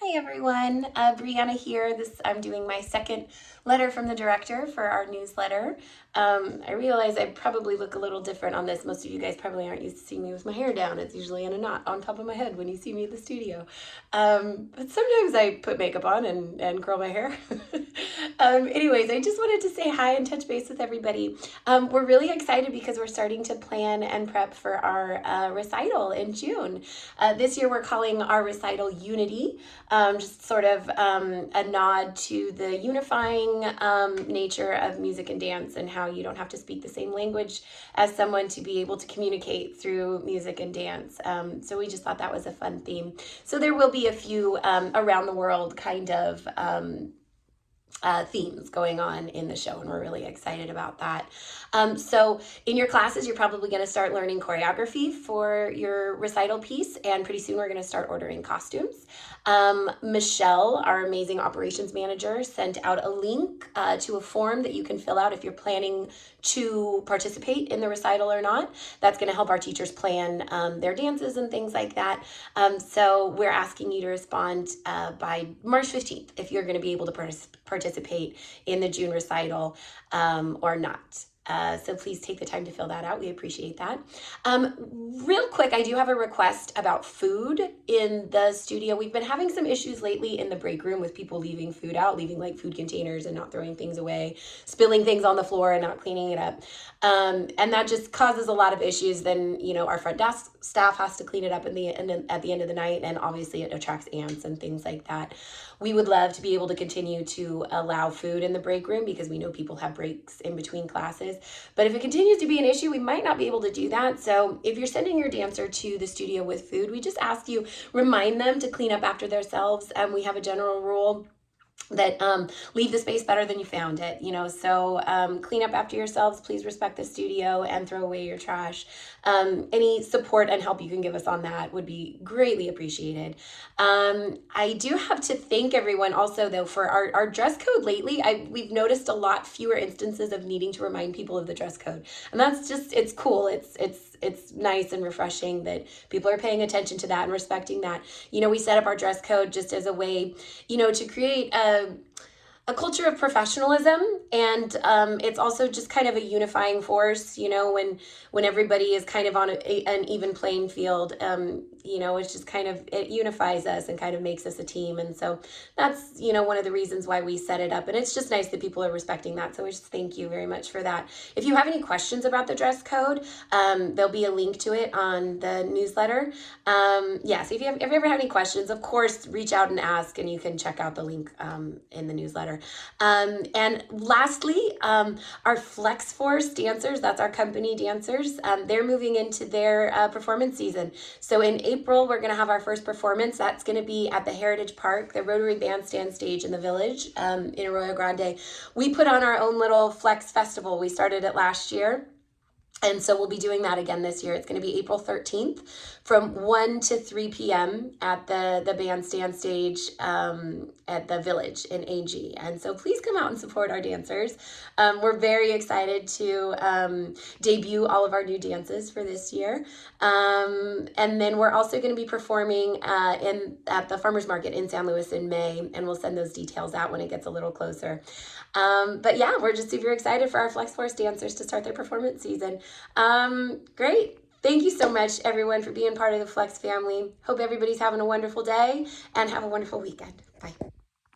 Hi everyone, Brianna here. I'm doing my second letter from the director for our newsletter. I realize I probably look a little different on this. Most of you guys probably aren't used to seeing me with my hair down. It's usually in a knot on top of my head when you see me in the studio. But sometimes I put makeup on and curl my hair. Anyways, I just wanted to say hi and touch base with everybody. We're really excited because we're starting to plan and prep for our recital in June. This year we're calling our recital Unity, just sort of a nod to the unifying nature of music and dance and how you don't have to speak the same language as someone to be able to communicate through music and dance. So we just thought that was a fun theme. So there will be a few around the world kind of themes going on in the show, and we're really excited about that. So in your classes, you're probably going to start learning choreography for your recital piece, and pretty soon we're going to start ordering costumes. Michelle, our amazing operations manager, sent out a link to a form that you can fill out if you're planning to participate in the recital or not. That's going to help our teachers plan their dances and things like that. So we're asking you to respond by March 15th if you're going to be able to participate in the June recital or not. So please take the time to fill that out. We appreciate that. Real quick, I do have a request about food in the studio. We've been having some issues lately in the break room with people leaving food out, leaving like food containers and not throwing things away, spilling things on the floor and not cleaning it up. And that just causes a lot of issues. Then, you know, our front desk staff has to clean it up at the end of the night, and obviously it attracts ants and things like that. We would love to be able to continue to allow food in the break room because we know people have breaks in between classes. But if it continues to be an issue, we might not be able to do that. So if you're sending your dancer to the studio with food, we just ask you, remind them to clean up after themselves. We have a general rule that leave the space better than you found it, you know, so clean up after yourselves. Please respect the studio and throw away your trash. Any support and help you can give us on that would be greatly appreciated. I do have to thank everyone also though for our dress code lately. We've noticed a lot fewer instances of needing to remind people of the dress code, and that's just, it's cool. It's nice and refreshing that people are paying attention to that and respecting that. You know, we set up our dress code just as a way, you know, to create a culture of professionalism, and it's also just kind of a unifying force, you know, when everybody is kind of on an even playing field. You know, it's just kind of, it unifies us and kind of makes us a team. And so that's, you know, one of the reasons why we set it up, and it's just nice that people are respecting that. So we just thank you very much for that. If you have any questions about the dress code, there'll be a link to it on the newsletter. Yeah, so if you ever have any questions, of course, reach out and ask, and you can check out the link in the newsletter. And lastly, our Flex Force dancers, that's our company dancers, they're moving into their performance season. So in April, we're going to have our first performance. That's going to be at the Heritage Park, the Rotary Bandstand stage in the Village in Arroyo Grande. We put on our own little Flex Festival. We started it last year, and so we'll be doing that again this year. It's going to be April 13th from 1 to 3 p.m. at the bandstand stage at the Village in AG. And so please come out and support our dancers. We're very excited to debut all of our new dances for this year. And then we're also going to be performing at the Farmers Market in San Luis in May, and we'll send those details out when it gets a little closer. But yeah, we're just super excited for our Flex Force dancers to start their performance season. Great. Thank you so much, everyone, for being part of the Flex family. Hope everybody's having a wonderful day and have a wonderful weekend. Bye.